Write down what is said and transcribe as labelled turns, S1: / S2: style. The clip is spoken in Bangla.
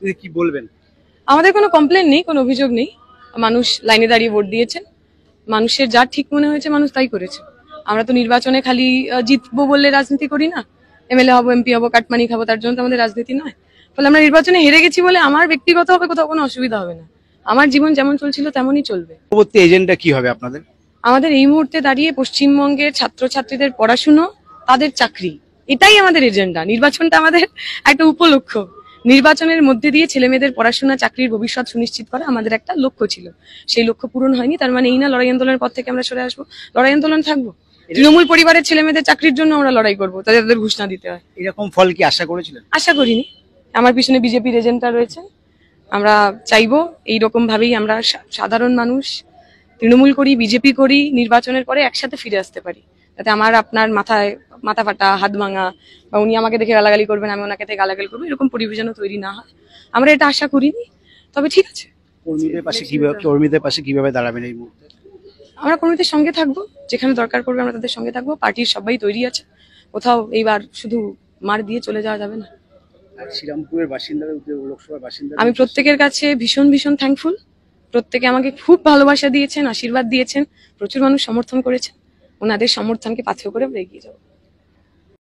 S1: পরিস্থিতি কি বলবেন?
S2: আমাদের কোনো কমপ্লেন নেই, কোনো অভিযোগ নেই। মানুষ লাইনে দাঁড়িয়ে ভোট দিয়েছেন, মানুষের যা ঠিক মনে হয়েছে মানুষ তাই করেছে। আমরা তো নির্বাচনে খালি জিতবো বললে রাজনীতি করি না, এমএলএ হবো, এমপি হবো, কাটমানি খাবো, তার জন্য তো আমাদের রাজনীতি নয়। ফলে আমরা নির্বাচনে হেরে গেছি বলে আমার ব্যক্তিগত হবে কোথাও কোনো অসুবিধা হবে না। আমার জীবন যেমন চলছিল তেমনই চলবে।
S1: পরবর্তী এজেন্ডা কি হবে আপনাদের?
S2: আমাদের এই মুহূর্তে দাঁড়িয়ে পশ্চিমবঙ্গের ছাত্রছাত্রীদের পড়াশুনো, তাদের চাকরি, এটাই আমাদের এজেন্ডা। নির্বাচনটা আমাদের একটা উপলক্ষ্য। নির্বাচনের মধ্যে দিয়ে ছেলে মেয়েদের পড়াশোনা, চাকরির ভবিষ্যৎ সুনিশ্চিত করা আমাদের একটা লক্ষ্য ছিল। সেই লক্ষ্য পূরণ হয়নি, তার মানে এই না লড়াই আন্দোলনের পর থেকে আমরা সরে আসবো। লড়াই আন্দোলন থাকবো। তৃণমূল পরিবারের ছেলে মেয়েদের চাকরির জন্য আমরা লড়াই করবো, তাদের ঘুষ না দিতে হয়।
S1: এরকম ফল কি আশা করেছিলেন?
S2: আশা করিনি। আমার পিছনে বিজেপির এজেন্টরা রয়েছে। আমরা চাইবো এইরকম ভাবেই আমরা সাধারণ মানুষ তৃণমূল করি, বিজেপি করি, নির্বাচনের পরে একসাথে ফিরে আসতে পারি, যাতে আমার আপনার মাথা ফাটা, হাত ভাঙা, বা উনি আমাকে দেখে গালাগালি করবেন, আমি ওনাকে দেখে গালাগালি করবো, এরকম পরিবেশ যেন তৈরি না হয়। আমরা এটা আশা করিনি, তবে ঠিক আছে।
S1: কর্মীদের পাশে কিভাবে দাঁড়াবেন এই মুহূর্তে?
S2: আমরা কর্মীদের সঙ্গে থাকবো, যেখানে দরকার পড়বে আমরা তাদের সঙ্গে থাকবো। পার্টির সবাই তৈরি আছে, কোথাও এইবার শুধু মার দিয়ে চলে যাওয়া যাবে না।
S1: শ্রীরামপুরের বাসিন্দা, লোকসভার বাসিন্দা,
S2: আমি প্রত্যেকের কাছে ভীষণ ভীষণ থ্যাঙ্কফুল। প্রত্যেকে আমাকে খুব ভালোবাসা দিয়েছেন, আশীর্বাদ দিয়েছেন, প্রচুর মানুষ সমর্থন করেছেন। ওনাদের সমর্থনকে পাথেয় করে আমরা এগিয়ে যাবো।